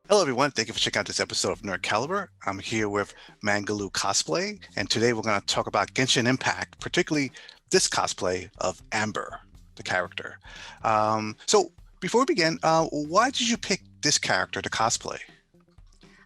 Hello, everyone. Thank you for checking out this episode of Nerd Caliber. I'm here with Mangoloo Cosplay, and today we're going to talk about Genshin Impact, particularly this cosplay of Amber, the character. So, before we begin, why did you pick this character to cosplay?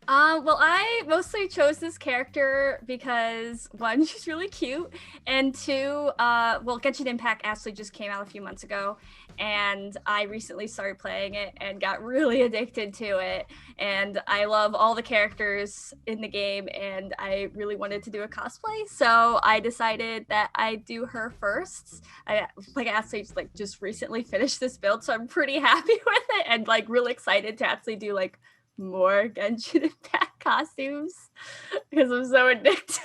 Well, I mostly chose this character because one, she's really cute, and two, well, Genshin Impact actually just came out a few months ago, and I recently started playing it and got really addicted to it. And I love all the characters in the game, and I really wanted to do a cosplay, so I decided that I'd do her first. I actually just recently finished this build, so I'm pretty happy with it, and really excited to actually do more Genshin Impact costumes because I'm so addicted.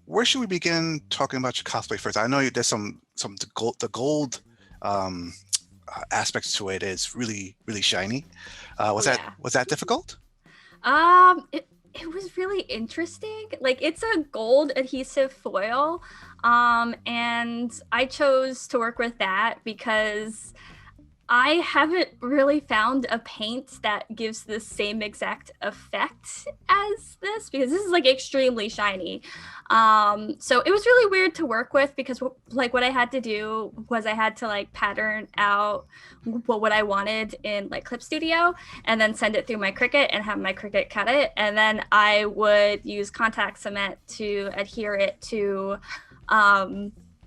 Where should we begin talking about your cosplay first? I know there's some the gold um, aspects to it is really shiny. Oh yeah. Was that difficult? It was really interesting. Like it's a gold adhesive foil. And I chose to work with that because I haven't really found a paint that gives the same exact effect as this because this is like extremely shiny. So it was really weird to work with because what I had to do was I had to pattern out what I wanted in Clip Studio and then send it through my Cricut and have my Cricut cut it, and then I would use contact cement to adhere it to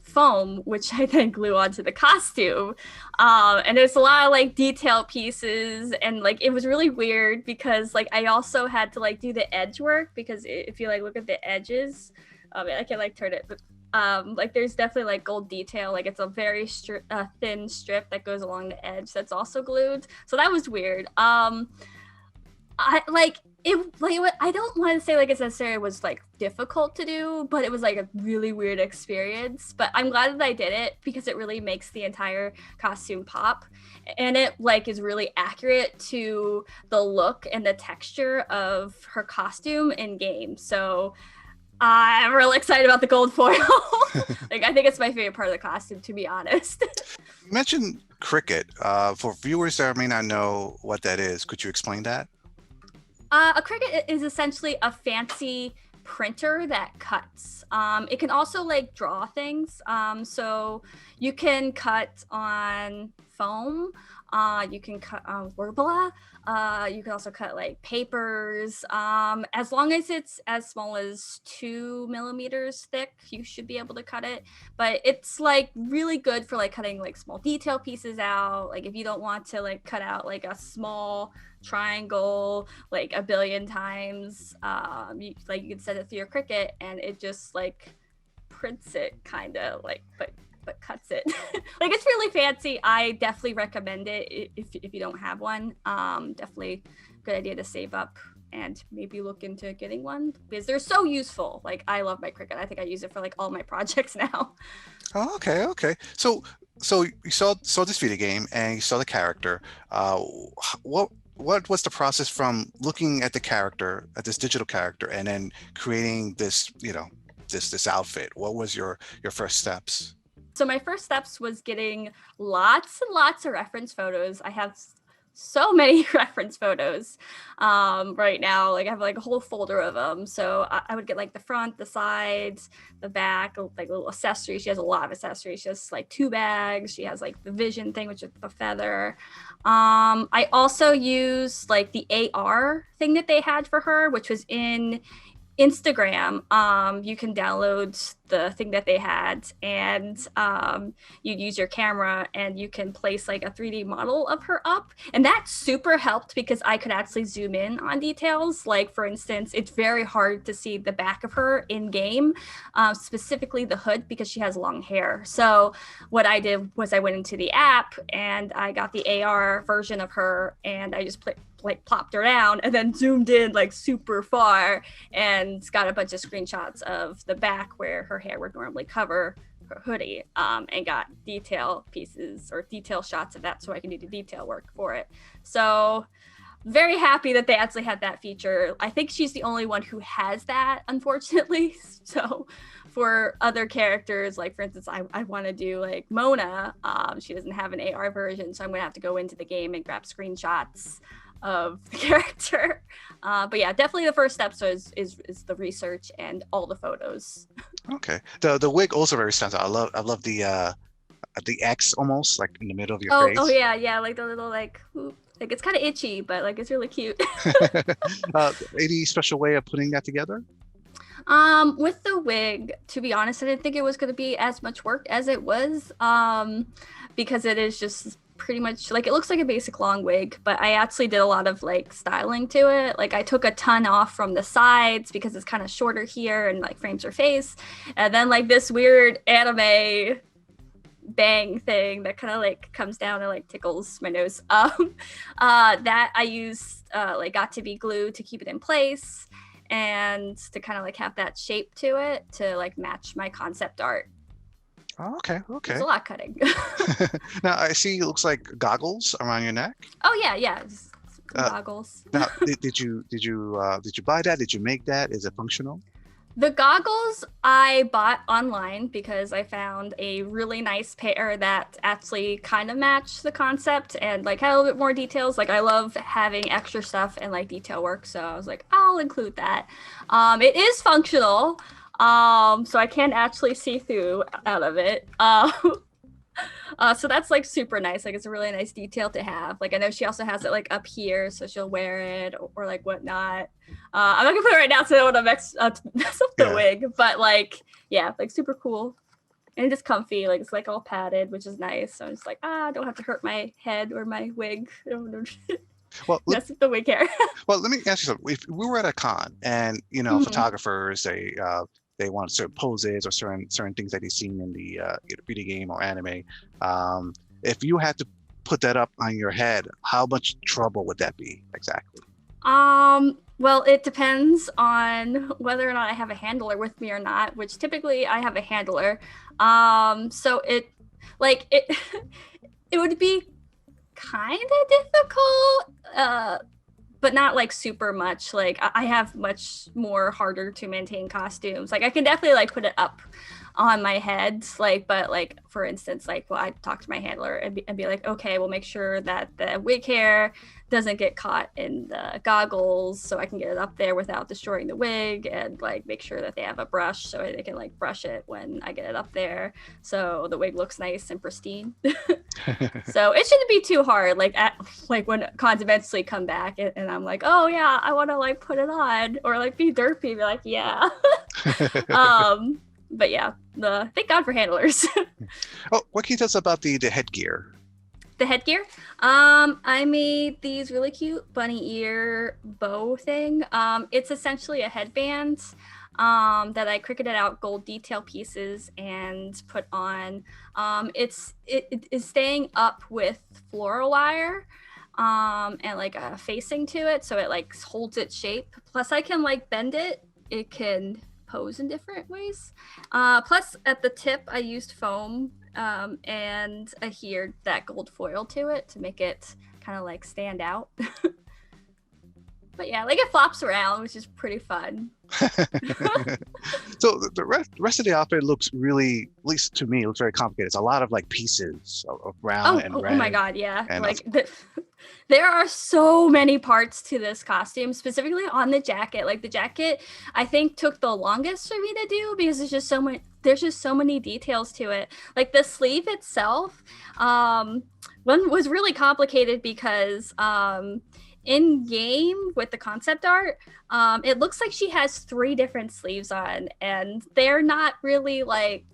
foam, which I then glue onto the costume. And there's a lot of detail pieces, and it was really weird because I also had to do the edge work because if you look at the edges, I can turn it, but there's definitely gold detail. It's a very thin strip that goes along the edge that's also glued. So that was weird. I I don't want to say it's necessarily was difficult to do, but it was a really weird experience. But I'm glad that I did it because it really makes the entire costume pop, and it is really accurate to the look and the texture of her costume in game. So I'm really excited about the gold foil. I think it's my favorite part of the costume, to be honest. You mentioned Cricut. For viewers that may not know what that is, could you explain that? A Cricut is essentially a fancy printer that cuts. It can also draw things. So you can cut on foam. You can cut on Worbla. You can also cut papers. As long as it's as small as 2 millimeters thick, you should be able to cut it. But it's really good for cutting small detail pieces out. If you don't want to cut out a small triangle a billion times, you can send it through your Cricut and it just prints it kind of but cuts it. It's really fancy. I definitely recommend it if you don't have one. Definitely good idea to save up and maybe look into getting one because they're so useful. I love my Cricut. I think I use it for all my projects now. Oh, okay. So you saw this video game and you saw the character. What was the process from looking at the character, at this digital character, and then creating this, this outfit? What was your first steps? So my first steps was getting lots and lots of reference photos. I have so many reference photos right now. I have a whole folder of them. So I would get the front, the sides, the back, little accessories. She has a lot of accessories. She has 2 bags. She has the vision thing, which is the feather. I also used the AR thing that they had for her, which was in Instagram. You can download the thing that they had, and you use your camera and you can place a 3D model of her up, and that super helped because I could actually zoom in on details. For instance, it's very hard to see the back of her in game, specifically the hood, because she has long hair. So what I did was I went into the app and I got the AR version of her and I just plopped her down and then zoomed in super far and got a bunch of screenshots of the back where her hair would normally cover her hoodie, and got detail pieces or detail shots of that so I can do the detail work for it. So very happy that they actually had that feature. I think she's the only one who has that, unfortunately. So for other characters, like for instance, I want to do like Mona. She doesn't have an AR version, so I'm gonna have to go into the game and grab screenshots of the character. But yeah, definitely the first steps is the research and all the photos. Okay. The wig also very stands out. I love the X almost like in the middle of your Oh face. yeah, like the little like whoop. Like it's kind of itchy, but like it's really cute. Any special way of putting that together? With the wig, to be honest, I didn't think it was going to be as much work as it was. Because it is just pretty much like it looks like a basic long wig, but I actually did a lot of like styling to it. Like I took a ton off from the sides because it's kind of shorter here and like frames her face, and then like this weird anime bang thing that kind of like comes down and like tickles my nose. That I used like got to be glue to keep it in place and to kind of like have that shape to it to like match my concept art. Oh, okay, okay. There's a lot cutting. Now I see it looks like goggles around your neck. Oh yeah, just Uh, goggles. Now, did you buy that? Did you make that? Is it functional? The goggles I bought online because I found a really nice pair that actually kind of matched the concept and like had a little bit more details. Like I love having extra stuff and like detail work, so I was like, I'll include that. It is functional, so I can actually see through out of it. So that's like super nice. Like it's a really nice detail to have. Like I know she also has it like up here, so she'll wear it or like whatnot. I'm not gonna put it right now, so I don't want to mess up the wig. But like, yeah, like super cool and just comfy. Like it's like all padded, which is nice. So I'm just like, I don't have to hurt my head or my wig. Well, Mess with the wig hair. well, let me ask you something. If we were at a con and photographers they want certain poses or certain things that they've seen in the video game or anime. If you had to put that up on your head, how much trouble would that be exactly? Well, it depends on whether or not I have a handler with me or not, which typically I have a handler. So it it would be kind of difficult, but not like super much. Like I have much more harder to maintain costumes. Like I can definitely like put it up on my head, like, but like for instance, like I talk to my handler and be like, okay, we'll make sure that the wig hair doesn't get caught in the goggles, so I can get it up there without destroying the wig, and like make sure that they have a brush so they can like brush it when I get it up there, so the wig looks nice and pristine. So it shouldn't be too hard. Like when cons eventually come back and I'm like, oh yeah, I want to like put it on or like be derpy, be like, yeah. But yeah, thank God for handlers. Oh, what can you tell us about the headgear? The headgear, I made these really cute bunny ear bow thing. It's essentially a headband that I cricketed out gold detail pieces and put on. It is staying up with floral wire and like a facing to it, so it like holds its shape. Plus I can like bend it. It can pose in different ways. Plus at the tip I used foam and adhered that gold foil to it to make it kind of like stand out. But yeah, like it flops around, which is pretty fun. So the rest of the outfit looks really, at least to me, it looks very complicated. It's a lot of like pieces of brown and red. Oh my God, yeah. And like there are so many parts to this costume, specifically on the jacket. Like the jacket, I think took the longest for me to do because there's just so many details to it. Like the sleeve itself, one was really complicated because in game with the concept art, it looks like she has 3 different sleeves on, and they're not really like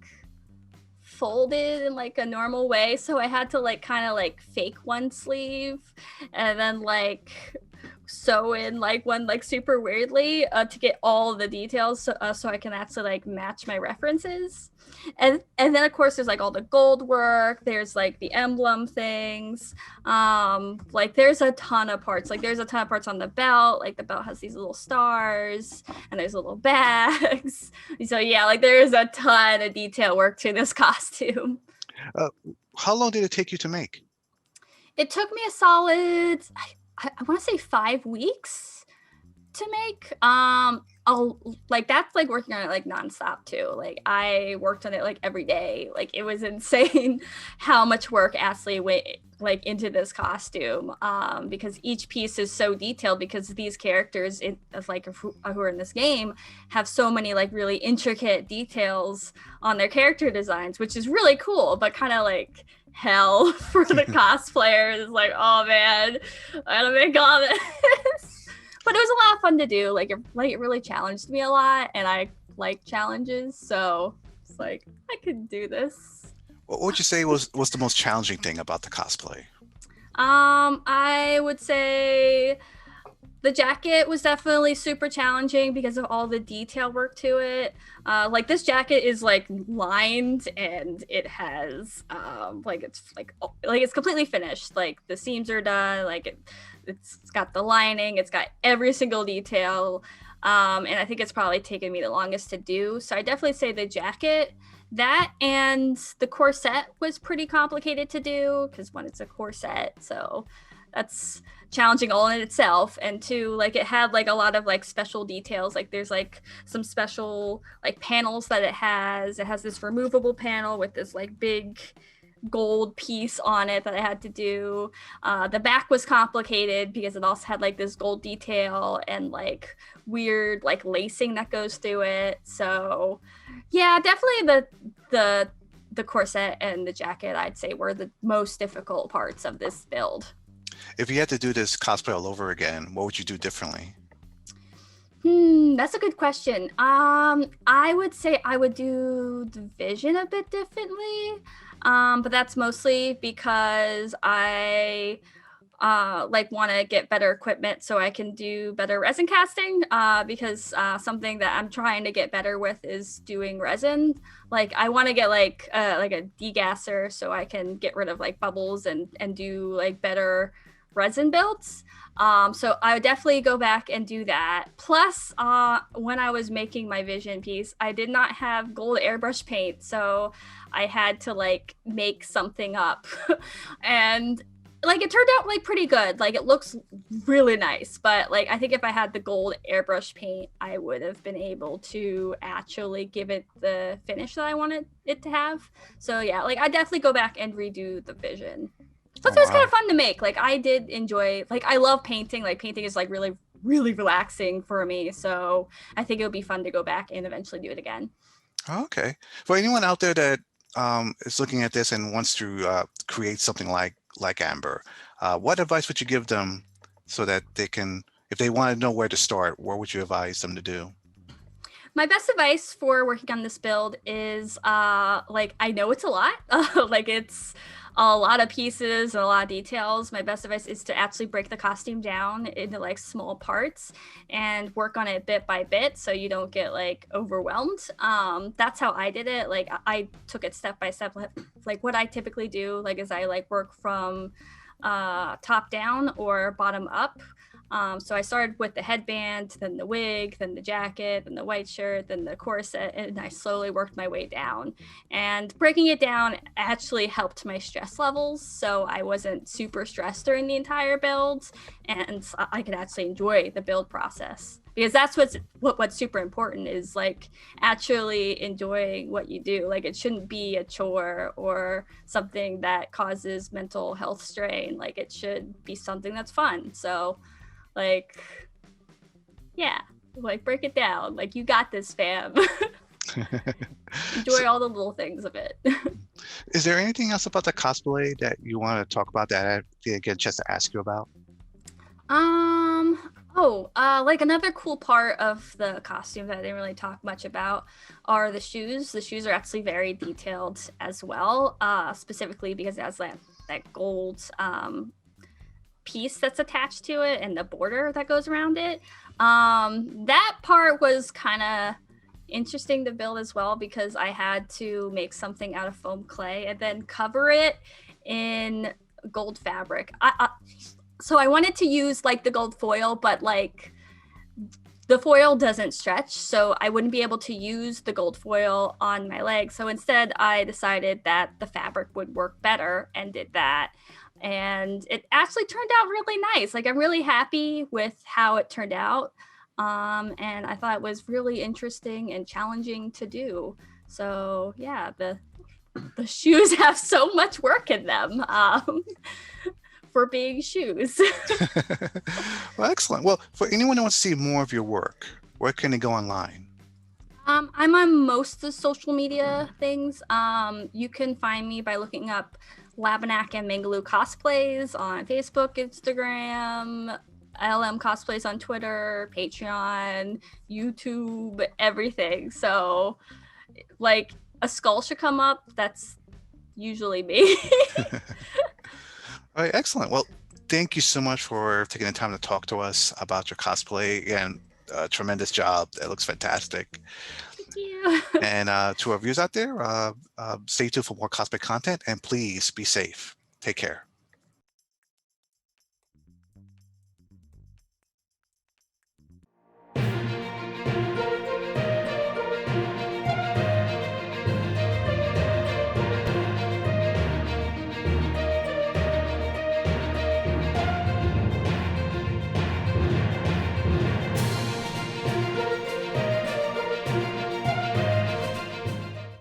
folded in like a normal way, so I had to like kind of like fake one sleeve and then like sew in like one like super weirdly to get all the details, so I can actually like match my references. And then of course there's like all the gold work, there's like the emblem things, like there's a ton of parts. Like there's a ton of parts on the belt. Like the belt has these little stars and there's little bags. So yeah, like there is a ton of detail work to this costume. How long did it take you to make? It took me a solid, I want to say 5 weeks to make. like that's like working on it like nonstop too. Like I worked on it like every day. Like it was insane how much work Ashley went like into this costume, because each piece is so detailed, because these characters who are in this game have so many like really intricate details on their character designs, which is really cool, but kind of like hell for the cosplayers. Like, oh man, I gotta make all this. But it was a lot of fun to do. Like it really challenged me a lot, and I like challenges, so it's like I could do this. What would you say was the most challenging thing about the cosplay? I would say the jacket was definitely super challenging because of all the detail work to it. Like this jacket is like lined, and it has it's completely finished. Like the seams are done. Like it's got the lining. It's got every single detail. And I think it's probably taken me the longest to do. So I definitely say the jacket. That and the corset was pretty complicated to do, because one, it's a corset, so that's challenging all in itself. And two, like it had like a lot of like special details. Like there's like some special like panels that it has. It has this removable panel with this like big gold piece on it that I had to do. The back was complicated because it also had like this gold detail and like weird like lacing that goes through it. So yeah, definitely the corset and the jacket, I'd say, were the most difficult parts of this build. If you had to do this cosplay all over again, what would you do differently? That's a good question. I would say I would do the vision a bit differently. But that's mostly because I like want to get better equipment so I can do better resin casting, because something that I'm trying to get better with is doing resin. Like I want to get like a degasser so I can get rid of like bubbles and do like better resin builds. So I would definitely go back and do that. Plus, when I was making my vision piece, I did not have gold airbrush paint, so I had to like make something up. And like it turned out like pretty good. Like it looks really nice, but like I think if I had the gold airbrush paint, I would have been able to actually give it the finish that I wanted it to have. So yeah, like I definitely go back and redo the vision. Plus, it was kind of fun to make. Like I did enjoy, like I love painting. Like painting is like really, really relaxing for me. So I think it would be fun to go back and eventually do it again. Okay. For anyone out there that is looking at this and wants to create something like Amber, what advice would you give them so that they can, if they want to know where to start, what would you advise them to do? My best advice for working on this build is like I know it's a lot. Like it's a lot of pieces and a lot of details. My best advice is to actually break the costume down into like small parts and work on it bit by bit so you don't get like overwhelmed. That's how I did it. Like I took it step by step. Like what I typically do like is I like work from top down or bottom up. So I started with the headband, then the wig, then the jacket, then the white shirt, then the corset, and I slowly worked my way down. And breaking it down actually helped my stress levels, so I wasn't super stressed during the entire build, and I could actually enjoy the build process. Because that's what's super important is like actually enjoying what you do. Like it shouldn't be a chore or something that causes mental health strain. Like it should be something that's fun. So like, yeah, like break it down. Like you got this, fam. Enjoy all the little things of it. Is there anything else about the cosplay that you want to talk about that I didn't get a chance to ask you about? Like another cool part of the costume that I didn't really talk much about are the shoes. The shoes are actually very detailed as well, specifically because it has that gold piece that's attached to it and the border that goes around it. That part was kind of interesting to build as well because I had to make something out of foam clay and then cover it in gold fabric. So I wanted to use like the gold foil, but like the foil doesn't stretch, so I wouldn't be able to use the gold foil on my legs. So instead I decided that the fabric would work better and did that. And it actually turned out really nice. Like I'm really happy with how it turned out. And I thought it was really interesting and challenging to do. So yeah, the shoes have so much work in them for being shoes. Well, excellent. Well, for anyone who wants to see more of your work, where can they go online? I'm on most of the social media things. You can find me by looking up Labinnak Mangoloo Cosplays on Facebook, Instagram, LMCosplays on Twitter, Patreon, YouTube, everything. So, like, a skull should come up. That's usually me. All right, excellent. Well, thank you so much for taking the time to talk to us about your cosplay, and tremendous job. It looks fantastic. Thank you. And to our viewers out there, stay tuned for more cosplay content, and please be safe. Take care.